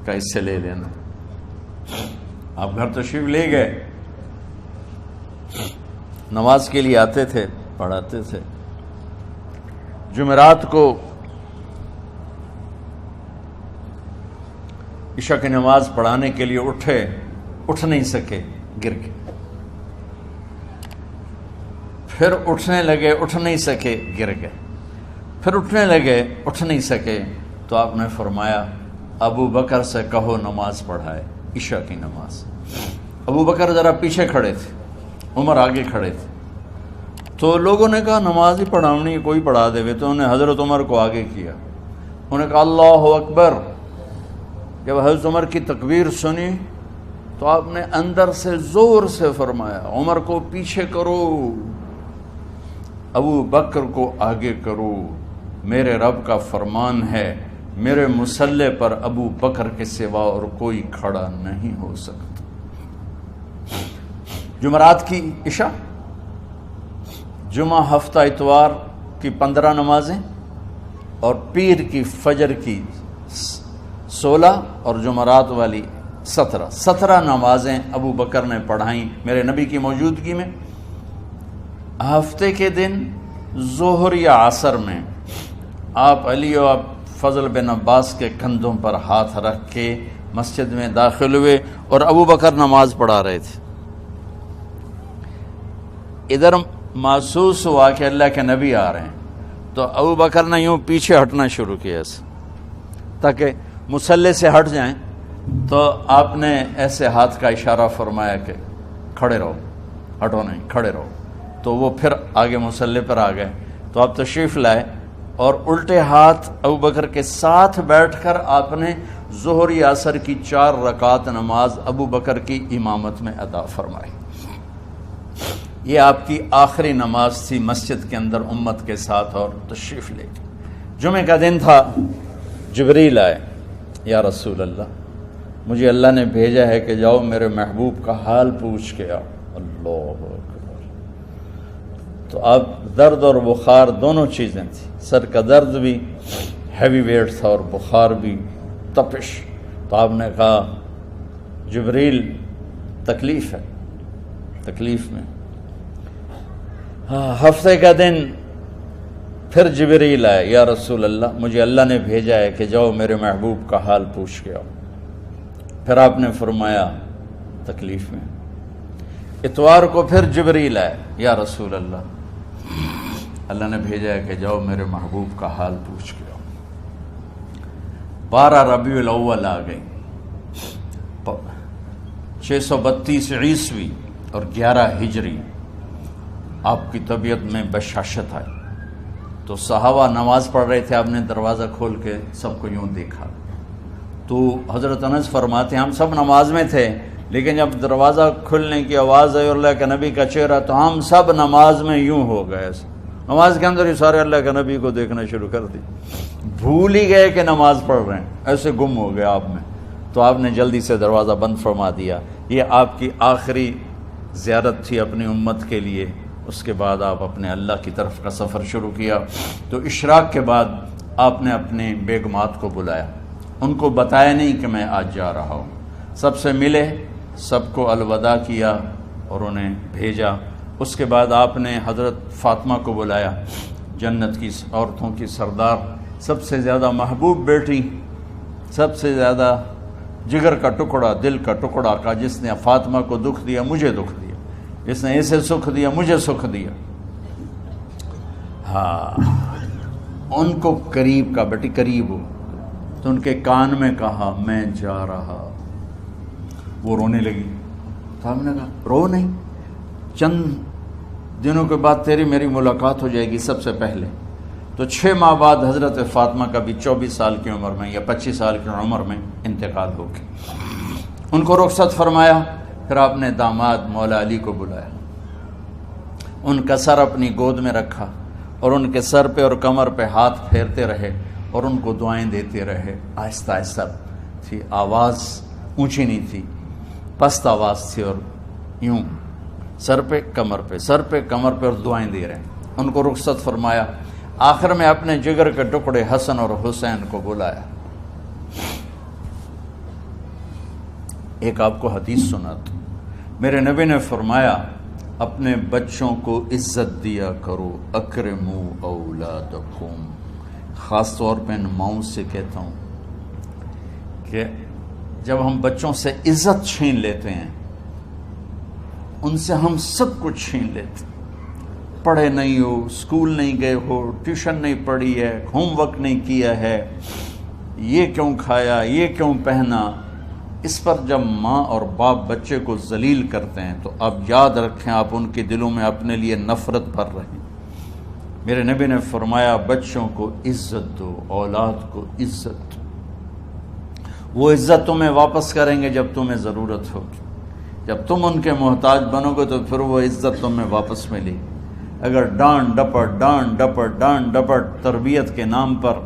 کا اس سے لے لینا. آپ گھر تشریف لے گئے، نماز کے لیے آتے تھے، پڑھاتے تھے. جمعرات کو عشاء کی نماز پڑھانے کے لیے اٹھ نہیں سکے، گر گئے. پھر اٹھنے لگے، اٹھ نہیں سکے، گر گئے. پھر اٹھنے لگے، اٹھ نہیں سکے، تو آپ نے فرمایا ابو بکر سے کہو نماز پڑھائے، عشاء کی نماز. ابو بکر ذرا پیچھے کھڑے تھے، عمر آگے کھڑے تھے. تو لوگوں نے کہا نماز ہی پڑھاونی، کوئی پڑھا دے. تو انہوں نے حضرت عمر کو آگے کیا. انہوں نے کہا اللہ اکبر. جب حضرت عمر کی تکبیر سنی تو آپ نے اندر سے زور سے فرمایا عمر کو پیچھے کرو، ابو بکر کو آگے کرو. میرے رب کا فرمان ہے میرے مصلی پر ابو بکر کے سوا اور کوئی کھڑا نہیں ہو سکتا. جمعرات کی عشاء، جمعہ ہفتہ اتوار کی 15 نمازیں اور پیر کی فجر کی 16 اور جمعرات والی 17 نمازیں ابو بکر نے پڑھائیں میرے نبی کی موجودگی میں. ہفتے کے دن ظہر یا عصر میں آپ علی و فضل بن عباس کے کندھوں پر ہاتھ رکھ کے مسجد میں داخل ہوئے اور ابو بکر نماز پڑھا رہے تھے. ادھر محسوس ہوا کہ اللہ کے نبی آ رہے ہیں، تو ابو بکر نے یوں پیچھے ہٹنا شروع کیا ایسے تاکہ مصلی سے ہٹ جائیں. تو آپ نے ایسے ہاتھ کا اشارہ فرمایا کہ کھڑے رہو، ہٹو نہیں، کھڑے رہو. تو وہ پھر آگے مصلی پر آ گئے. تو آپ تشریف لائے اور الٹے ہاتھ ابو بکر کے ساتھ بیٹھ کر آپ نے ظہر یا عصر کی 4 رکعت نماز ابو بکر کی امامت میں ادا فرمائی. یہ آپ کی آخری نماز تھی مسجد کے اندر امت کے ساتھ اور تشریف لے گئے. جمعہ کا دن تھا، جبریل آئے، یا رسول اللہ مجھے اللہ نے بھیجا ہے کہ جاؤ میرے محبوب کا حال پوچھ کے آؤ. اللہ اکبر. تو آپ درد اور بخار دونوں چیزیں تھیں، سر کا درد بھی ہیوی ویٹ تھا اور بخار بھی، تپش. تو آپ نے کہا جبریل تکلیف ہے، تکلیف میں. ہفتے کا دن پھر جبریل آئے، یا رسول اللہ مجھے اللہ نے بھیجا ہے کہ جاؤ میرے محبوب کا حال پوچھ کے آؤ. پھر آپ نے فرمایا تکلیف میں. اتوار کو پھر جبریل آئے، یا رسول اللہ نے بھیجا ہے کہ جاؤ میرے محبوب کا حال پوچھ کے آؤ. 12 ربیع الاول آ گئی، 632 عیسوی اور 11 ہجری. آپ کی طبیعت میں بشاشت آئی. تو صحابہ نماز پڑھ رہے تھے، آپ نے دروازہ کھول کے سب کو یوں دیکھا. تو حضرت انس فرماتے ہیں ہم سب نماز میں تھے، لیکن جب دروازہ کھلنے کی آواز آئی اور اللہ کے نبی کا چہرہ، تو ہم سب نماز میں یوں ہو گئے. نماز کے اندر ہی سارے اللہ کے نبی کو دیکھنا شروع کر دی، بھول ہی گئے کہ نماز پڑھ رہے ہیں، ایسے گم ہو گئے آپ میں. تو آپ نے جلدی سے دروازہ بند فرما دیا. یہ آپ کی آخری زیارت تھی اپنی امت کے لیے. اس کے بعد آپ اپنے اللہ کی طرف کا سفر شروع کیا. تو اشراق کے بعد آپ نے اپنے بیگمات کو بلایا، ان کو بتایا نہیں کہ میں آج جا رہا ہوں. سب سے ملے، سب کو الوداع کیا اور انہیں بھیجا. اس کے بعد آپ نے حضرت فاطمہ کو بلایا، جنت کی عورتوں کی سردار، سب سے زیادہ محبوب بیٹی، سب سے زیادہ جگر کا ٹکڑا، دل کا ٹکڑا کا، جس نے فاطمہ کو دکھ دیا مجھے دکھ دیا، جس نے اسے سکھ دیا مجھے سکھ دیا. ہاں، ان کو قریب کا، بیٹی قریب ہو. تو ان کے کان میں کہا میں جا رہا. وہ رونے لگی. تو ہم نے کہا رو نہیں، چند دنوں کے بعد تیری میری ملاقات ہو جائے گی سب سے پہلے. تو 6 ماہ بعد حضرت فاطمہ کا بھی 24 سال کی عمر میں یا 25 سال کی عمر میں انتقال ہو گیا. ان کو رخصت فرمایا. پھر آپ نے داماد مولا علی کو بلایا، ان کا سر اپنی گود میں رکھا اور ان کے سر پہ اور کمر پہ ہاتھ پھیرتے رہے اور ان کو دعائیں دیتے رہے. آہستہ آہستہ تھی، آواز اونچی نہیں تھی، پست آواز تھی، اور یوں سر پہ کمر پہ، سر پہ کمر پہ، اور دعائیں دے رہے ہیں. ان کو رخصت فرمایا. آخر میں اپنے جگر کے ٹکڑے حسن اور حسین کو بلایا. ایک آپ کو حدیث سناتا، میرے نبی نے فرمایا اپنے بچوں کو عزت دیا کرو، اکرموا اولادکم، خاص طور پہ ان ماؤں سے کہتا ہوں کہ جب ہم بچوں سے عزت چھین لیتے ہیں، ان سے ہم سب کچھ چھین لیتے ہیں۔ پڑھے نہیں ہو، اسکول نہیں گئے ہو، ٹیوشن نہیں پڑھی ہے، ہوم ورک نہیں کیا ہے، یہ کیوں کھایا، یہ کیوں پہنا، اس پر جب ماں اور باپ بچے کو ذلیل کرتے ہیں تو آپ یاد رکھیں آپ ان کے دلوں میں اپنے لیے نفرت بھر رہے ہیں۔ میرے نبی نے فرمایا بچوں کو عزت دو، اولاد کو عزت دو، وہ عزت تمہیں واپس کریں گے جب تمہیں ضرورت ہوگی، جب تم ان کے محتاج بنو گے تو پھر وہ عزت تمہیں واپس ملے گی۔ اگر ڈانٹ ڈپٹ تربیت کے نام پر